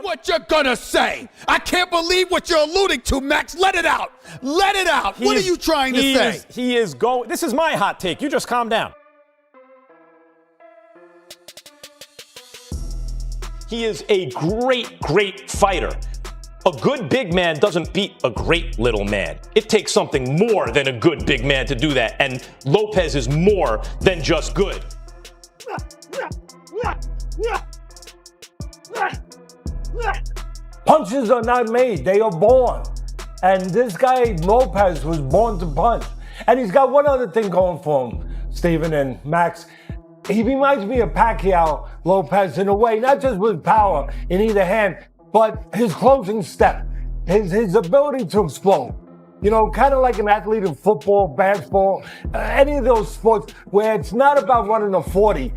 what you're gonna say. I can't believe what you're alluding to, Max. Let it out. Let it out. What are you trying to say? He is going. This is my hot take. You just calm down. He is a great, great fighter. A good big man doesn't beat a great little man. It takes something more than a good big man to do that, and Lopez is more than just good. Punches are not made, they are born. And this guy, Lopez, was born to punch. And he's got one other thing going for him, Steven and Max. He reminds me of Pacquiao, Lopez, in a way, not just with power in either hand, but his closing step, his ability to explode. You know, kind of like an athlete in football, basketball, any of those sports where it's not about running a 40,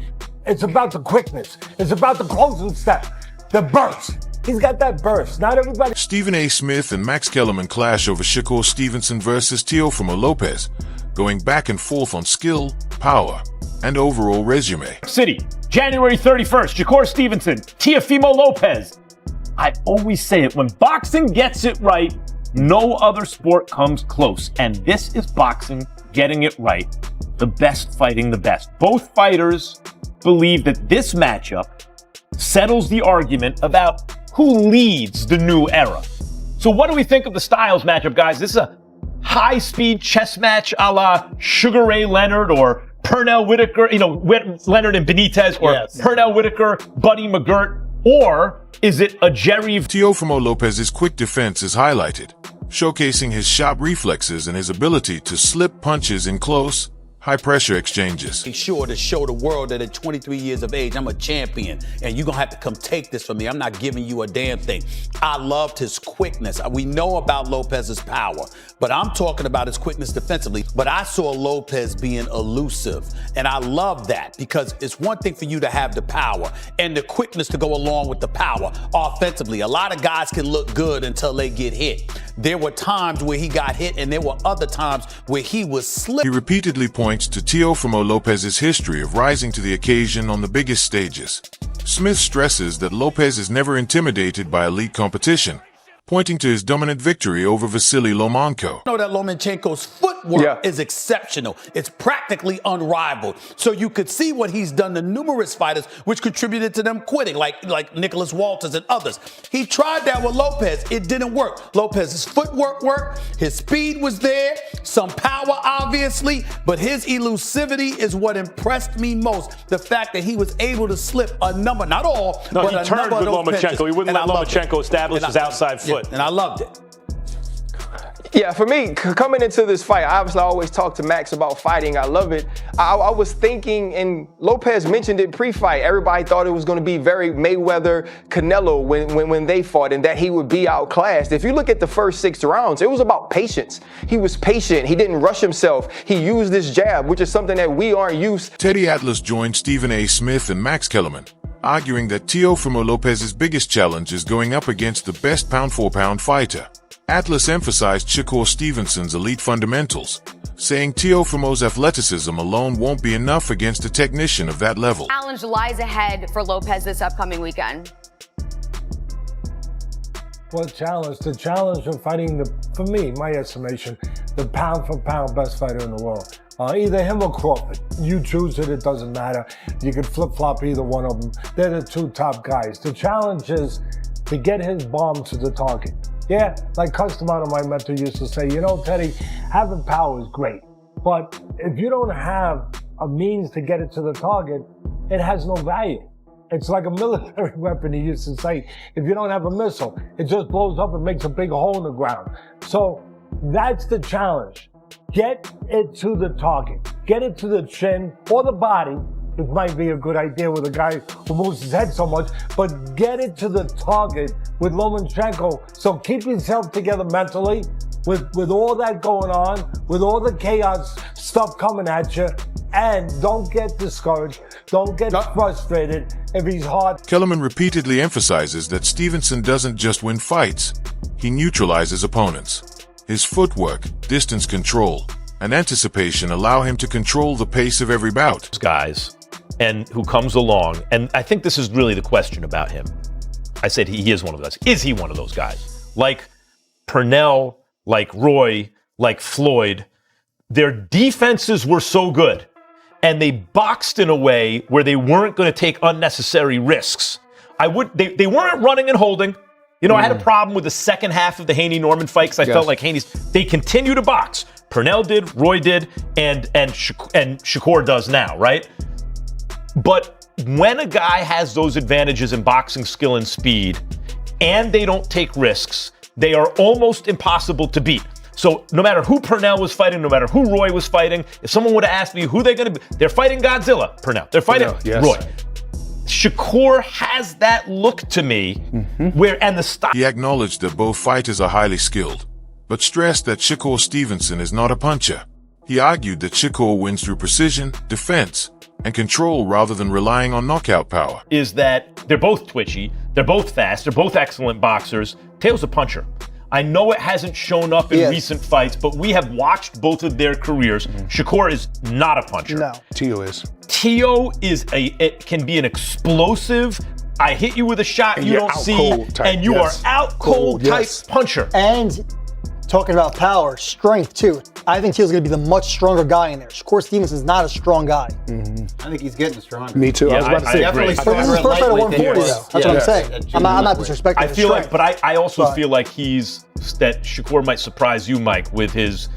it's about the quickness. It's about the closing step, the burst. He's got that burst. Not everybody. Stephen A. Smith and Max Kellerman clash over Shakur Stevenson versus Teofimo Lopez, going back and forth on skill, power, and overall resume. City, January 31st, Shakur Stevenson, Teofimo Lopez. I always say it, when boxing gets it right, no other sport comes close. And this is boxing getting it right. The best fighting the best. Both fighters believe that this matchup settles the argument about who leads the new era. So what do we think of the Styles matchup, guys? This is a high-speed chess match a la Sugar Ray Leonard or Pernell Whitaker, Leonard and Benitez, or yes. Pernell Whitaker, Buddy McGirt. Or is it a Jerry? Teofimo Lopez's quick defense is highlighted, showcasing his sharp reflexes and his ability to slip punches in close, high-pressure exchanges. Be sure to show the world that at 23 years of age, I'm a champion, and you're going to have to come take this from me. I'm not giving you a damn thing. I loved his quickness. We know about Lopez's power, but I'm talking about his quickness defensively. But I saw Lopez being elusive, and I love that because it's one thing for you to have the power and the quickness to go along with the power offensively. A lot of guys can look good until they get hit. There were times where he got hit, and there were other times where he was slipping. He repeatedly points to Teofimo Lopez's history of rising to the occasion on the biggest stages. Smith stresses that Lopez is never intimidated by elite competition, pointing to his dominant victory over Vasily Lomachenko. You know that Lomachenko's footwork is exceptional. It's practically unrivaled. So you could see what he's done to numerous fighters, which contributed to them quitting, like Nicholas Walters and others. He tried that with Lopez. It didn't work. Lopez's footwork worked. His speed was there. Some power, obviously. But his elusivity is what impressed me most. The fact that he was able to slip a number, not all, no, but he a turned number with of those Lomachenko. pitches. He wouldn't let Lomachenko establish his outside foot. And I loved it. Yeah, for me, coming into this fight, obviously I always talk to Max about fighting. I love it. I was thinking, and Lopez mentioned it pre-fight, everybody thought it was going to be very Mayweather, Canelo when they fought, and that he would be outclassed. If you look at the first 6 rounds, it was about patience. He was patient. He didn't rush himself. He used this jab, which is something that we aren't used. Teddy Atlas joined Stephen A. Smith and Max Kellerman, arguing that Teofimo Lopez's biggest challenge is going up against the best pound-for-pound fighter. Atlas emphasized Shakur Stevenson's elite fundamentals, saying Teofimo's athleticism alone won't be enough against a technician of that level. Challenge lies ahead for Lopez this upcoming weekend. What challenge? The challenge of fighting for me, my estimation, the pound-for-pound best fighter in the world. Either him or Crawford. You choose it, it doesn't matter. You can flip-flop either one of them. They're the two top guys. The challenge is to get his bomb to the target. Yeah, like Customano, my mentor, used to say, Teddy, having power is great. But if you don't have a means to get it to the target, it has no value. It's like a military weapon, he used to say. If you don't have a missile, it just blows up and makes a big hole in the ground. So that's the challenge. Get it to the target. Get it to the chin or the body. It might be a good idea with a guy who moves his head so much, but get it to the target with Lomachenko. So keep yourself together mentally with all that going on, with all the chaos stuff coming at you, and don't get discouraged. Don't get frustrated if he's hard. Kellerman repeatedly emphasizes that Stevenson doesn't just win fights, he neutralizes opponents. His footwork, distance control, and anticipation allow him to control the pace of every bout. Guys, and who comes along, and I think this is really the question about him. I said he is one of those guys. Is he one of those guys? Like Purnell, like Roy, like Floyd, their defenses were so good, and they boxed in a way where they weren't going to take unnecessary risks. They weren't running and holding. You know, I had a problem with the second half of the Haney-Norman fight because I felt like they continue to box. Purnell did, Roy did, and Shakur does now, right? But when a guy has those advantages in boxing skill and speed, and they don't take risks, they are almost impossible to beat. So no matter who Purnell was fighting, no matter who Roy was fighting, if someone would have asked me who they're going to be, they're fighting Godzilla, Purnell. They're fighting Roy. Shakur has that look to me, and the style. He acknowledged that both fighters are highly skilled, but stressed that Shakur Stevenson is not a puncher. He argued that Shakur wins through precision, defense, and control rather than relying on knockout power. Is that they're both twitchy, they're both fast, they're both excellent boxers. Teo's a puncher. I know it hasn't shown up in recent fights, but we have watched both of their careers. Shakur is not a puncher. No. Teo is. Teo it can be an explosive, I hit you with a shot you don't see, and you are out cold type puncher. And talking about power, strength too. I think Teo's going to be the much stronger guy in there. Shakur Stevenson's not a strong guy. I think he's getting stronger. Me too. Yeah, I was about to say. Definitely But this is his first fight at 140 though. That's what I'm saying. I'm not disrespecting I his feel strength. like, but I also feel like that Shakur might surprise you, Mike, with his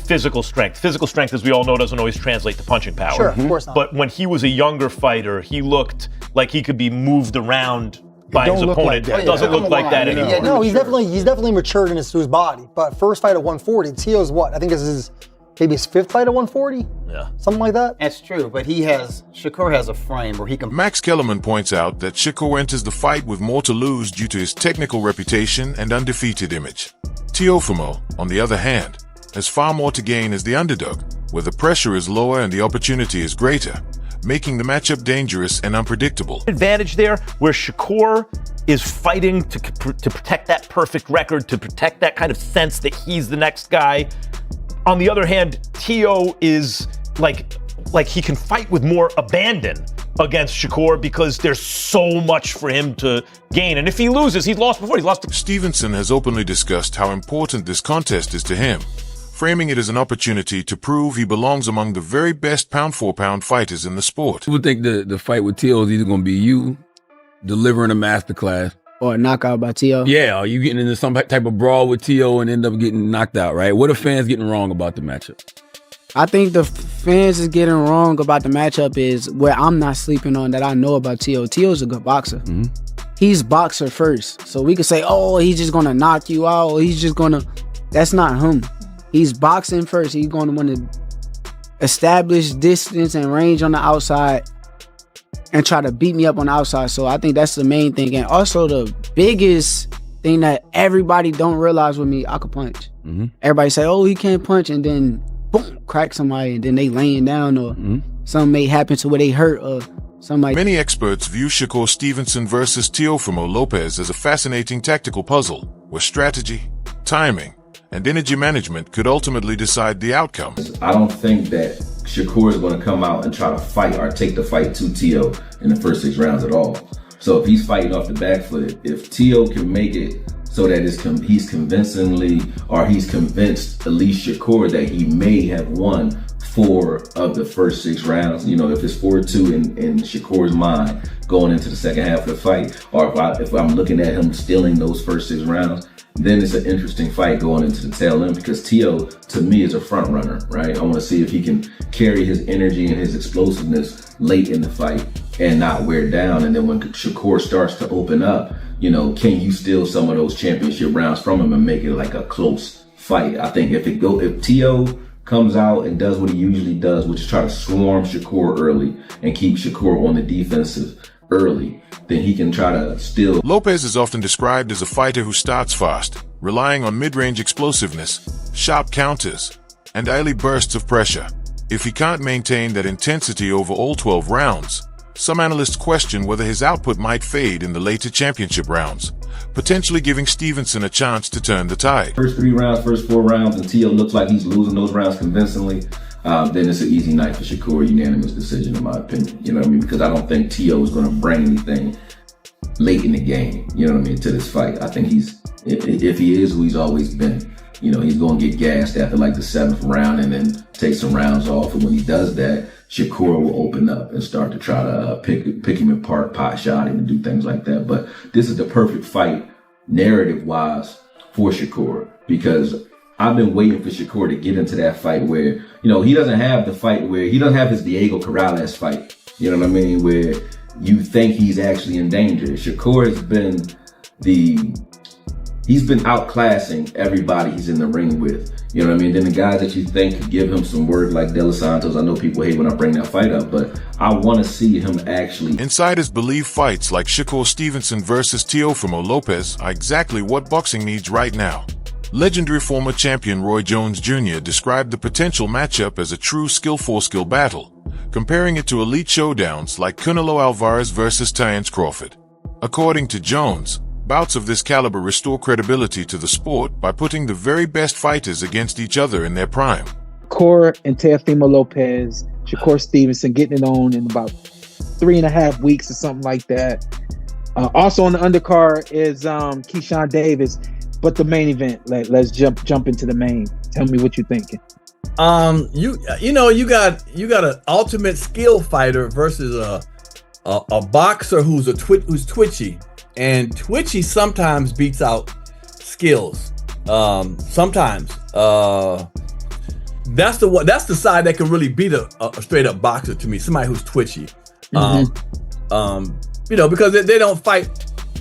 physical strength. Physical strength, as we all know, doesn't always translate to punching power. Sure, of course not. But when he was a younger fighter, he looked like he could be moved around by his opponent. It doesn't look like that anymore. No, he's definitely matured in his body. But first fight at 140, Teo's what? I think this is maybe his fifth fight at 140? Yeah. Something like that? That's true, but Shakur has a frame where he can. Max Kellerman points out that Shakur enters the fight with more to lose due to his technical reputation and undefeated image. Teofimo, on the other hand, has far more to gain as the underdog, where the pressure is lower and the opportunity is greater, making the matchup dangerous and unpredictable. Advantage there where Shakur is fighting to protect that perfect record, to protect that kind of sense that he's the next guy. On the other hand, Teo is like he can fight with more abandon against Shakur because there's so much for him to gain. And if he loses, he's lost before. He lost to Stevenson has openly discussed how important this contest is to him, framing it as an opportunity to prove he belongs among the very best pound-for-pound fighters in the sport. People think the fight with Teo is either going to be you delivering a masterclass or a knockout by Teo. Yeah, or you getting into some type of brawl with Teo and end up getting knocked out, right? What are fans getting wrong about the matchup? I think the fans is getting wrong about the matchup is where I'm not sleeping on that I know about Teo. Teo's a good boxer. Mm-hmm. He's boxer first. So we could say, oh, he's just going to knock you out. Or he's just going to... That's not him. He's boxing first. He's going to want to establish distance and range on the outside and try to beat me up on the outside. So I think that's the main thing. And also the biggest thing that everybody don't realize with me, I can punch. Mm-hmm. Everybody say, oh, he can't punch, and then boom, crack somebody, and then they laying down, or something may happen to where they hurt, or somebody. Many experts view Shakur Stevenson versus Teofimo Lopez as a fascinating tactical puzzle, where strategy, timing, and energy management could ultimately decide the outcome. I don't think that Shakur is going to come out and try to fight or take the fight to Teo in the first 6 rounds at all. So if he's fighting off the back foot, if Teo can make it so that he's convincingly, or he's convinced at least Shakur that he may have won 4 of the first 6 rounds, you know, if it's 4-2 in Shakur's mind going into the second half of the fight, or if I'm looking at him stealing those first 6 rounds, then it's an interesting fight going into the tail end, because Teo, to me, is a front runner, right? I want to see if he can carry his energy and his explosiveness late in the fight and not wear down. And then when Shakur starts to open up, you know, can you steal some of those championship rounds from him and make it like a close fight? I think if Teo comes out and does what he usually does, which is try to swarm Shakur early and keep Shakur on the defensive early, then he can try to steal. Lopez is often described as a fighter who starts fast, relying on mid-range explosiveness, sharp counters, and early bursts of pressure. If he can't maintain that intensity over all 12 rounds, some analysts question whether his output might fade in the later championship rounds, potentially giving Stevenson a chance to turn the tide. First 3 rounds, first 4 rounds, and Teo looks like he's losing those rounds convincingly, then it's an easy night for Shakur, unanimous decision in my opinion. You know what I mean? Because I don't think Teo is going to bring anything late in the game, you know what I mean, to this fight. I think if he is who he's always been, you know, he's going to get gassed after like the 7th round and then take some rounds off. And when he does that, Shakur will open up and start to try to pick him apart, pot shot him, and do things like that. But this is the perfect fight, narrative-wise, for Shakur, because I've been waiting for Shakur to get into that fight where, you know, he doesn't have the fight where he doesn't have his Diego Corrales fight. You know what I mean? Where you think he's actually in danger. Shakur has been he's been outclassing everybody he's in the ring with. You know what I mean? Then the guys that you think could give him some work, like De Los Santos, I know people hate when I bring that fight up, but I want to see him actually. Insiders believe fights like Shakur Stevenson versus Teofimo Lopez are exactly what boxing needs right now. Legendary former champion Roy Jones Jr. described the potential matchup as a true skill-for-skill battle, comparing it to elite showdowns like Canelo Alvarez versus Terence Crawford. According to Jones, bouts of this caliber restore credibility to the sport by putting the very best fighters against each other in their prime. Shakur and Teofimo Lopez, Shakur Stevenson getting it on in about 3.5 weeks or something like that. Also on the undercard is Keyshawn Davis, but the main event. Let's jump into the main. Tell me what you're thinking. You know you got an ultimate skill fighter versus a boxer who's twitchy. And twitchy sometimes beats out skills. Sometimes that's the side that can really beat a straight up boxer to me. Somebody who's twitchy. You know, because they don't fight,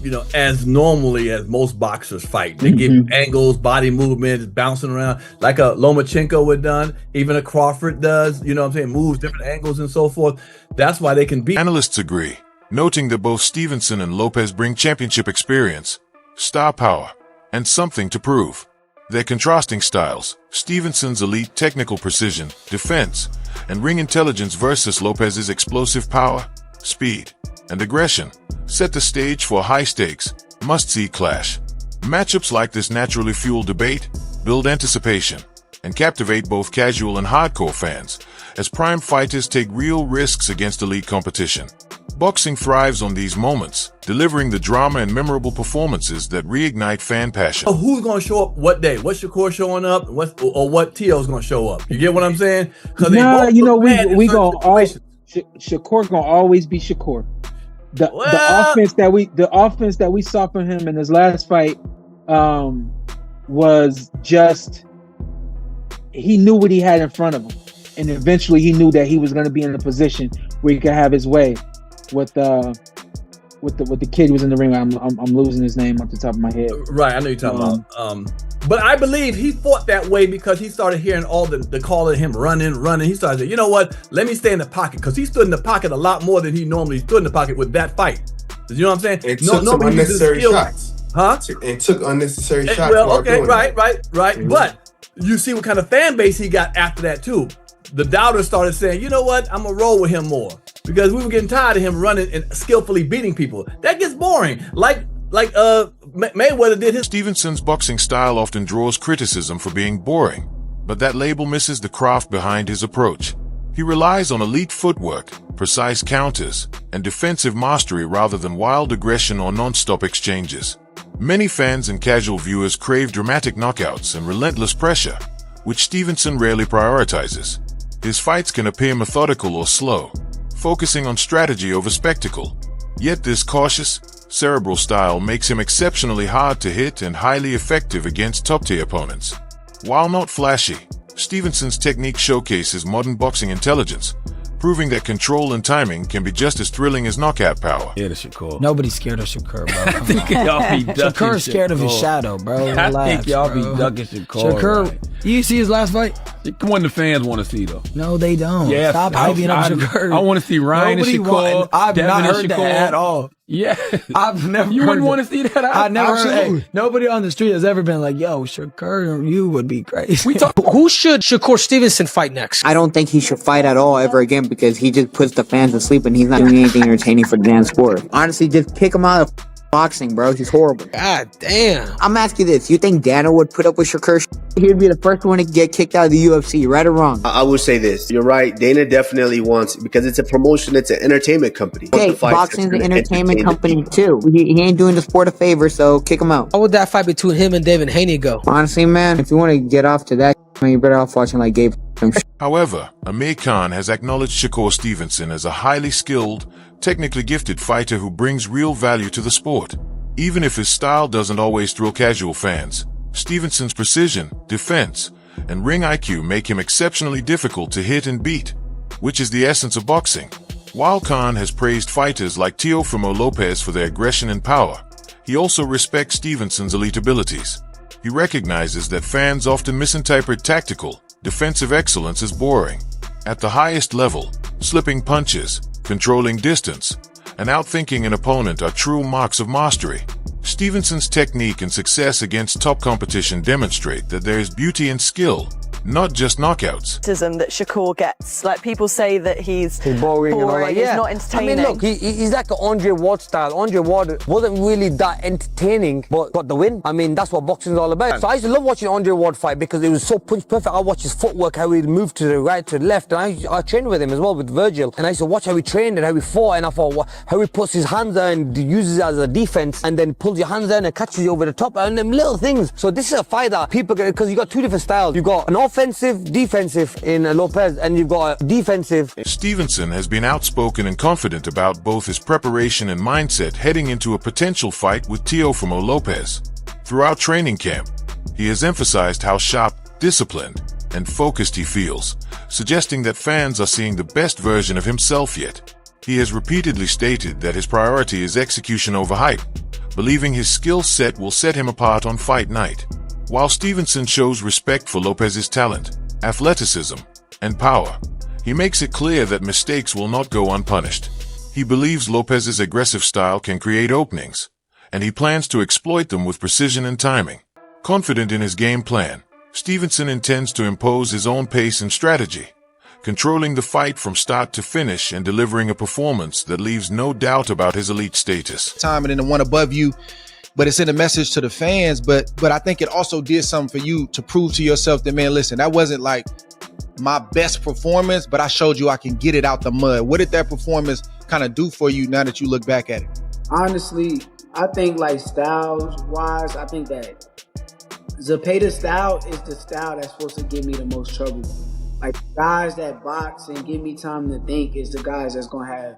you know, as normally as most boxers fight. They give you angles, body movements, bouncing around like a Lomachenko would done. Even a Crawford does. You know what I'm saying? Moves different angles and so forth. That's why they can beat. Analysts agree, noting that both Stevenson and Lopez bring championship experience, star power, and something to prove. Their contrasting styles, Stevenson's elite technical precision, defense, and ring intelligence versus Lopez's explosive power, speed, and aggression, set the stage for a high-stakes, must-see clash. Matchups like this naturally fuel debate, build anticipation, and captivate both casual and hardcore fans, as prime fighters take real risks against elite competition. Boxing thrives on these moments, delivering the drama and memorable performances that reignite fan passion. Oh, who's going to show up what day? What's Shakur showing up? Or what Tio's going to show up? You get what I'm saying? Nah, you know, we going to Shakur's going to always be Shakur. The offense that we saw from him in his last fight was just, he knew what he had in front of him, and eventually he knew that he was going to be in a position where he could have his way with the kid who was in the ring. I'm losing his name off the top of my head. Right, I know you're talking about. But I believe he fought that way because he started hearing all the call of him running. He started saying, you know what? Let me stay in the pocket, because he stood in the pocket a lot more than he normally stood in the pocket with that fight. You know what I'm saying? It took some unnecessary shots. Huh? It took unnecessary shots. Well, okay, right. Mm-hmm. But you see what kind of fan base he got after that too. The doubters started saying, you know what? I'm gonna roll with him more, because we were getting tired of him running and skillfully beating people. That gets boring. Like Mayweather did his. Stevenson's boxing style often draws criticism for being boring, but that label misses the craft behind his approach. He relies on elite footwork, precise counters, and defensive mastery rather than wild aggression or non-stop exchanges. Many fans and casual viewers crave dramatic knockouts and relentless pressure, which Stevenson rarely prioritizes. His fights can appear methodical or slow, focusing on strategy over spectacle. Yet this cautious, cerebral style makes him exceptionally hard to hit and highly effective against top-tier opponents. While not flashy, Stevenson's technique showcases modern boxing intelligence, proving that control and timing can be just as thrilling as knockout power. Yeah, that's Shakur. Nobody's scared of Shakur, bro. I think y'all be ducking Shakur's scared of his shadow, bro. Relax, I think y'all bro. be ducking Shakur. Shakur, right? you see his last fight? One the fans want to see, though. No, they don't. Yeah, Stop hyping up Shakur. I want to see Ryan and Shakur. I've Devin not and heard Shakur. that at all. Yeah. I've never You heard wouldn't want to see that? I never heard. Hey, nobody on the street has ever been like, yo, Shakur, you would be crazy. Who should Shakur Stevenson fight next? I don't think he should fight at all ever again, because he just puts the fans to sleep and he's not doing anything entertaining for the damn sport. Honestly, just kick him out of boxing, bro. He's horrible. God damn. I'm asking you this. You think Dana would put up with Shakur? He'd be the first one to get kicked out of the UFC, right or wrong? I will say this. You're right. Dana definitely wants, because it's a promotion, it's an entertainment company. Okay, boxing's an entertainment company too. He ain't doing the sport a favor, so kick him out. How would that fight between him and David Haney go? Honestly, man, if you want to get off to that, man, you're better off watching like Gabe. However, Amir Khan has acknowledged Shakur Stevenson as a highly skilled, technically gifted fighter who brings real value to the sport. Even if his style doesn't always thrill casual fans, Stevenson's precision, defense, and ring IQ make him exceptionally difficult to hit and beat, which is the essence of boxing. While Khan has praised fighters like Teofimo Lopez for their aggression and power, he also respects Stevenson's elite abilities. He recognizes that fans often misinterpret tactical, defensive excellence as boring. At the highest level, slipping punches, controlling distance, and outthinking an opponent are true marks of mastery. Stevenson's technique and success against top competition demonstrate that there is beauty in skill, not just knockouts. That Shakur gets, like people say that he's boring and all that. Yeah. He's not entertaining. I mean, look, he's like an Andre Ward style. Andre Ward wasn't really that entertaining, but got the win. I mean, that's what boxing is all about. So I used to love watching Andre Ward fight because it was so punch perfect. I watched his footwork, how he moved to the right, to the left, and I trained with him as well, with Virgil. And I used to watch how he trained and how he fought, and I thought how he puts his hands there and uses it as a defense, and then pulls your hands down and catches you over the top, and them little things. So this is a fight that people, because you got two different styles. You got an offensive, defensive in Lopez, and you've got a defensive. Stevenson has been outspoken and confident about both his preparation and mindset heading into a potential fight with Teofimo Lopez. Throughout training camp, he has emphasized how sharp, disciplined, and focused he feels, suggesting that fans are seeing the best version of himself yet. He has repeatedly stated that his priority is execution over hype, believing his skill set will set him apart on fight night. While Stevenson shows respect for Lopez's talent, athleticism, and power, he makes it clear that mistakes will not go unpunished. He believes Lopez's aggressive style can create openings, and he plans to exploit them with precision and timing. Confident in his game plan, Stevenson intends to impose his own pace and strategy, controlling the fight from start to finish and delivering a performance that leaves no doubt about his elite status. Time and then the one above you, but it's in a message to the fans. But I think it also did something for you to prove to yourself that, man, listen, that wasn't like my best performance, but I showed you I can get it out the mud. What did that performance kind of do for you now that you look back at it? Honestly, I think like styles wise, I think that Zepeda's style is the style that's supposed to give me the most trouble. Like guys that box and give me time to think is the guys that's gonna have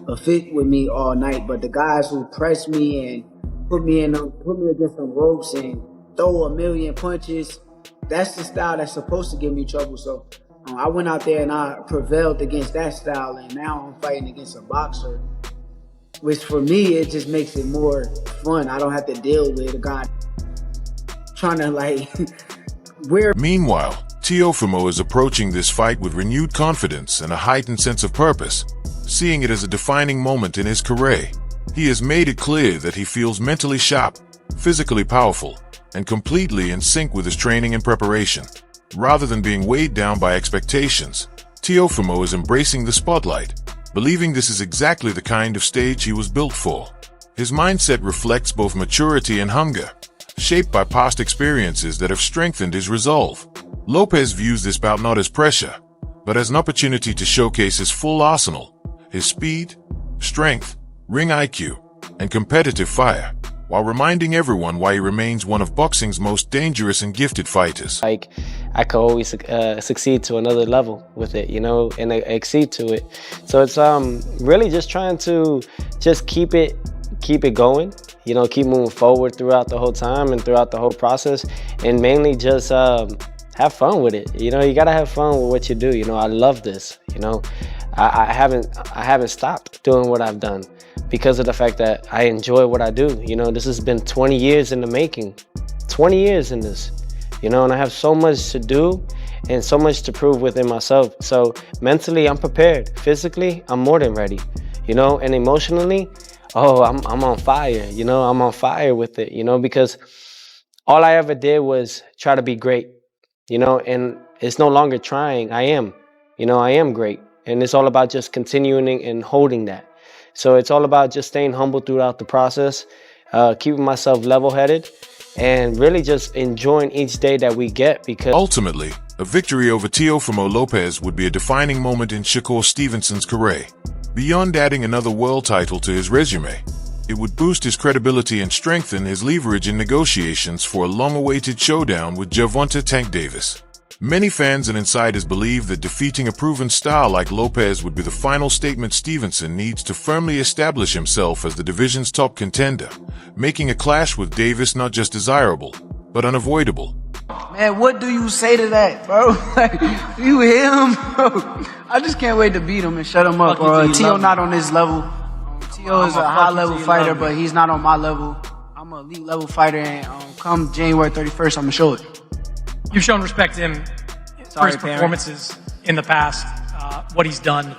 a fit with me all night. But the guys who press me and put me against some ropes and throw a million punches, that's the style that's supposed to give me trouble. So I went out there and I prevailed against that style, and now I'm fighting against a boxer, which for me, it just makes it more fun. I don't have to deal with a guy trying to like wear. Meanwhile, Teofimo is approaching this fight with renewed confidence and a heightened sense of purpose, seeing it as a defining moment in his career. He has made it clear that he feels mentally sharp, physically powerful, and completely in sync with his training and preparation. Rather than being weighed down by expectations, Teofimo is embracing the spotlight, believing this is exactly the kind of stage he was built for. His mindset reflects both maturity and hunger, shaped by past experiences that have strengthened his resolve. Lopez views this bout not as pressure, but as an opportunity to showcase his full arsenal, his speed, strength, ring IQ, and competitive fire, while reminding everyone why he remains one of boxing's most dangerous and gifted fighters. Like, I could always succeed to another level with it, you know, and exceed to it. So it's really just trying to just keep it going, you know, keep moving forward throughout the whole time and throughout the whole process, and mainly just have fun with it. You know, you gotta have fun with what you do. You know, I love this. You know, I haven't stopped doing what I've done because of the fact that I enjoy what I do. You know, this has been 20 years in the making, 20 years in this, you know, and I have so much to do and so much to prove within myself. So mentally, I'm prepared. Physically, I'm more than ready, you know, and emotionally, oh, I'm on fire, you know, I'm on fire with it, you know, because all I ever did was try to be great, you know, and it's no longer trying. I am great. And it's all about just continuing and holding that. So it's all about just staying humble throughout the process, keeping myself level-headed, and really just enjoying each day that we get, because ultimately, a victory over Teofimo Lopez would be a defining moment in Shakur Stevenson's career. Beyond adding another world title to his resume, it would boost his credibility and strengthen his leverage in negotiations for a long-awaited showdown with Gervonta Tank Davis. Many fans and insiders believe that defeating a proven star like Lopez would be the final statement Stevenson needs to firmly establish himself as the division's top contender, making a clash with Davis not just desirable, but unavoidable. Man, what do you say to that, bro? Like, you hear him, bro? I just can't wait to beat him and shut him up, bro. Tio not on this level. Tio is a high-level fighter, but he's not on my level. I'm an elite level fighter, and come January 31st, I'm gonna show it. You've shown respect to him for his performances in the past, what he's done.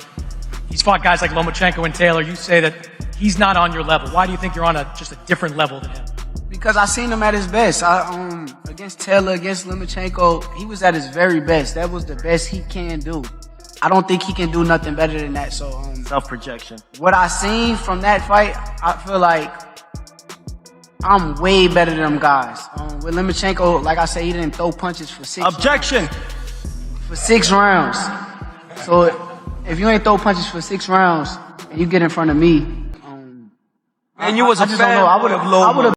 He's fought guys like Lomachenko and Taylor. You say that he's not on your level. Why do you think you're on just a different level than him? Because I seen him at his best. Against Taylor, against Lomachenko, he was at his very best. That was the best he can do. I don't think he can do nothing better than that. So self-projection. What I seen from that fight, I feel like I'm way better than them guys. With Lomachenko, like I said, he didn't throw punches for 6 Objection! For 6 rounds. So if you ain't throw punches for 6 rounds and you get in front of me, and you was a fan. I would have